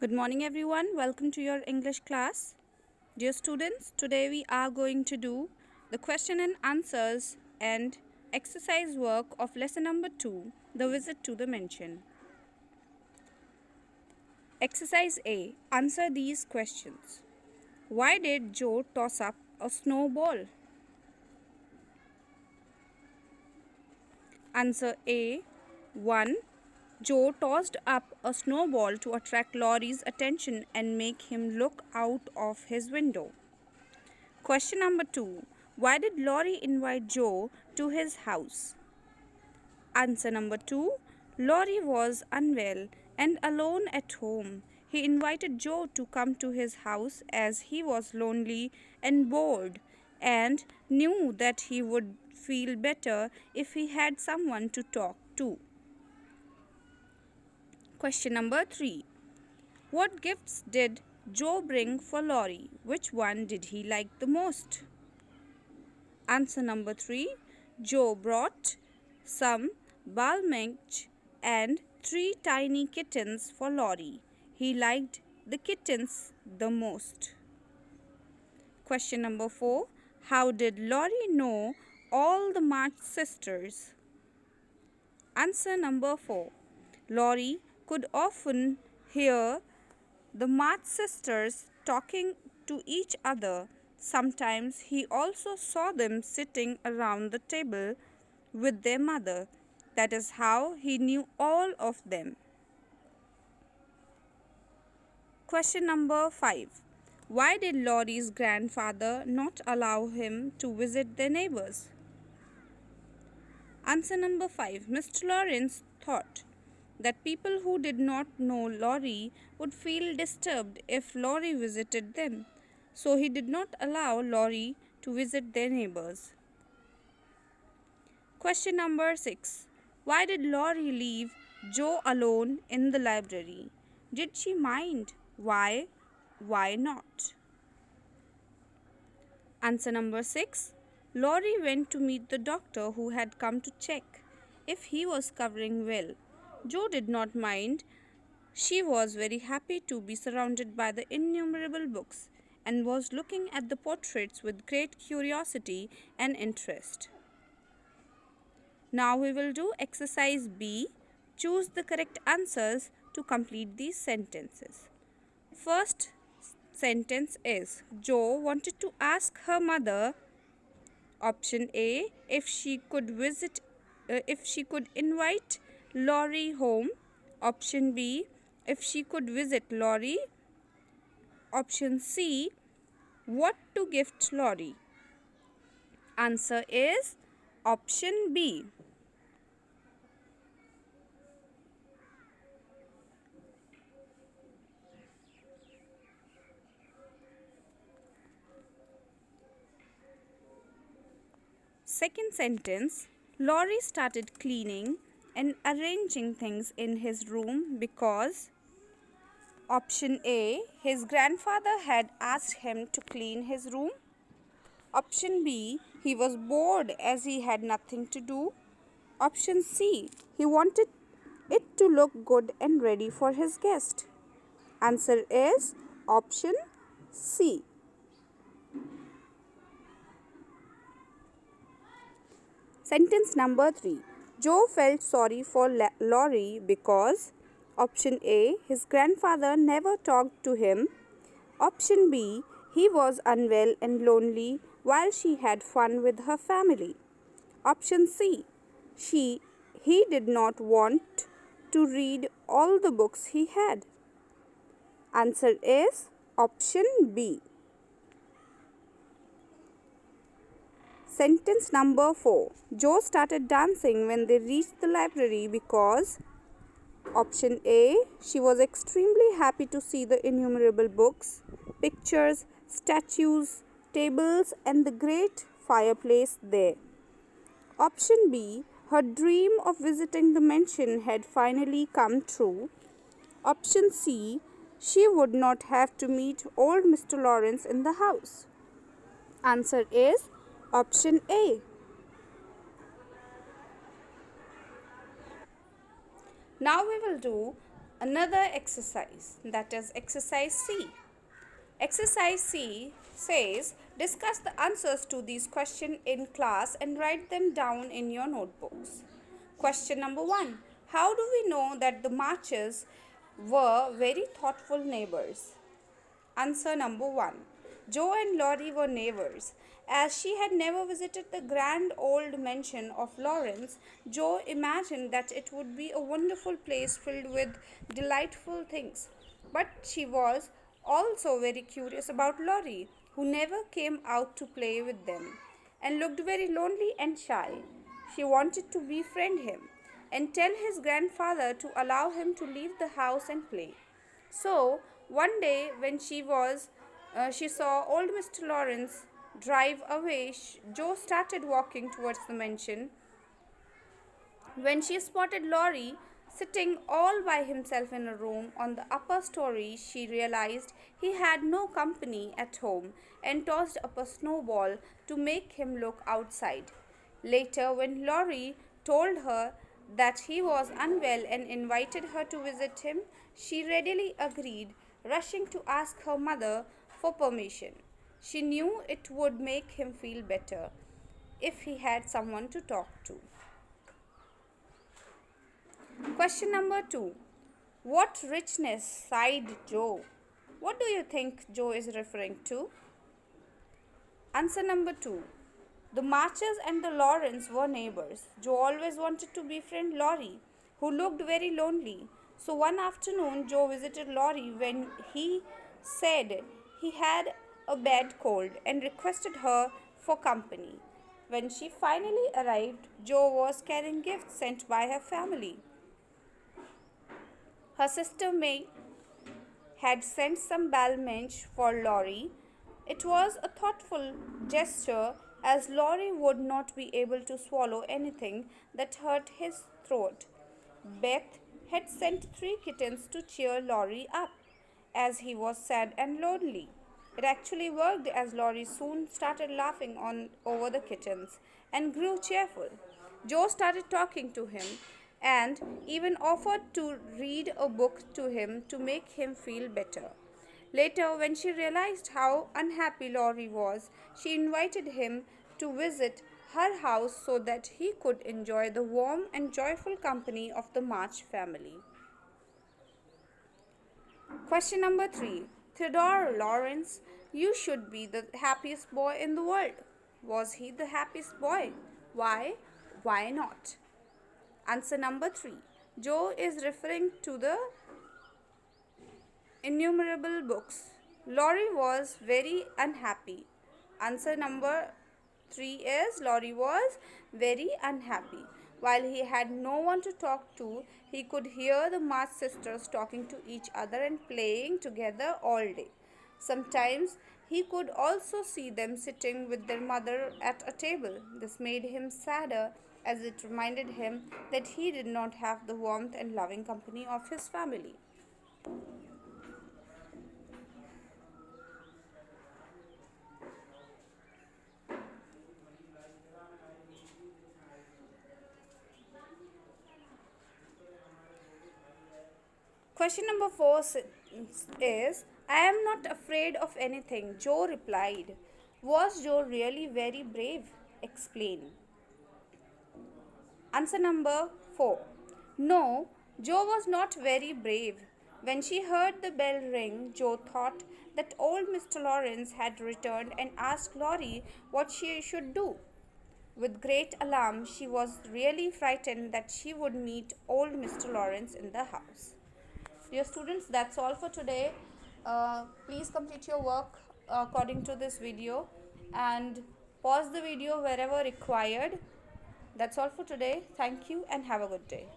Good morning, everyone. Welcome to your English class. Dear students, today we are going to do the question and answers and exercise work of lesson number 2, the visit to the mansion. Exercise A. Answer these questions. Why did Joe toss up a snowball? Answer A. 1. Joe tossed up a snowball to attract Laurie's attention and make him look out of his window. Question number 2. Why did Laurie invite Joe to his house? Answer number 2. Laurie was unwell and alone at home. He invited Joe to come to his house as he was lonely and bored and knew that he would feel better if he had someone to talk to. Question number 3. What gifts did Joe bring for Laurie? Which one did he like the most? Answer number 3. Joe brought some balmich and 3 tiny kittens for Laurie. He liked the kittens the most. Question number 4. How did Laurie know all the March sisters? Answer number 4. Laurie could often hear the March sisters talking to each other. Sometimes he also saw them sitting around the table with their mother. That is how he knew all of them. Question number 5. Why did Laurie's grandfather not allow him to visit their neighbors? Answer number 5. Mr. Lawrence thought that people who did not know Laurie would feel disturbed if Laurie visited them, so he did not allow Laurie to visit their neighbors. Question number 6. Why did Laurie leave Joe alone in the library? Did she mind? Why? Why not? Answer number 6. Laurie went to meet the doctor who had come to check if he was covering well. Joe did not mind. She was very happy to be surrounded by the innumerable books and was looking at the portraits with great curiosity and interest. Now we will do exercise B. Choose the correct answers to complete these sentences. First sentence is Joe wanted to ask her mother, option A, if she could invite Laurie home. Option B, if she could visit Laurie. Option C, what to gift Laurie. Answer is option B. Second sentence, Laurie started cleaning and arranging things in his room because option A, his grandfather had asked him to clean his room. Option B, he was bored as he had nothing to do. Option C, he wanted it to look good and ready for his guest. Answer is option C. Sentence number 3. Joe felt sorry for Laurie because option A, his grandfather never talked to him. Option B, he was unwell and lonely while she had fun with her family. Option C, he did not want to read all the books he had. Answer is option B. Sentence number 4. Joe started dancing when they reached the library because option A, she was extremely happy to see the innumerable books, pictures, statues, tables, and the great fireplace there. Option B, her dream of visiting the mansion had finally come true. Option C, she would not have to meet old Mr. Lawrence in the house. Answer is option A. Now we will do Another exercise, that is exercise C. Exercise C says discuss the answers to these questions in class and write them down in your notebooks. Question number 1. How do we know that the Marches were very thoughtful neighbors? Answer number 1. Joe and Lottie were neighbors. As she had never visited the grand old mansion of Lawrence, Joe imagined that it would be a wonderful place filled with delightful things. But she was also very curious about Lottie, who never came out to play with them and looked very lonely and shy. She wanted to befriend him and tell his grandfather to allow him to leave the house and play. So one day when she saw old Mr. Lawrence drive away, Joe started walking towards the mansion. When she spotted Laurie sitting all by himself in a room on the upper story, she realized he had no company at home and tossed up a snowball to make him look outside. Later, when Laurie told her that he was unwell and invited her to visit him, she readily agreed, rushing to ask her mother for permission. She knew it would make him feel better if he had someone to talk to. Question number 2. What richness sighed Joe? What do you think Joe is referring to? Answer number 2. The Marches and the Lawrence were neighbors. Joe always wanted to befriend Laurie, who looked very lonely. So one afternoon, Joe visited Laurie when he said he had a bad cold and requested her for company. When she finally arrived, Joe was carrying gifts sent by her family. Her sister May had sent some balmenge for Laurie. It was a thoughtful gesture as Laurie would not be able to swallow anything that hurt his throat. Beth had sent 3 kittens to cheer Laurie up as he was sad and lonely. It actually worked as Laurie soon started laughing over the kittens and grew cheerful. Joe started talking to him and even offered to read a book to him to make him feel better. Later, when she realized how unhappy Laurie was, she invited him to visit her house so that he could enjoy the warm and joyful company of the March family. Question number 3. Theodore Lawrence, you should be the happiest boy in the world. Was he the happiest boy? Why? Why not? Answer number 3. Joe is referring to the innumerable books. Laurie was very unhappy. Answer number 3 is Laurie was very unhappy. While he had no one to talk to, he could hear the March sisters talking to each other and playing together all day. Sometimes he could also see them sitting with their mother at a table. This made him sadder as it reminded him that he did not have the warmth and loving company of his family. Question number 4 is I am not afraid of anything, Joe replied. Was Joe really very brave? Explain. Answer number 4. No, Joe was not very brave. When she heard the bell ring, Joe thought that old Mr. Lawrence had returned and asked Laurie what she should do. With great alarm, she was really frightened that she would meet old Mr. Lawrence in the house. Dear students, that's all for today. Please complete your work according to this video and pause the video wherever required. That's all for today. Thank you and have a good day.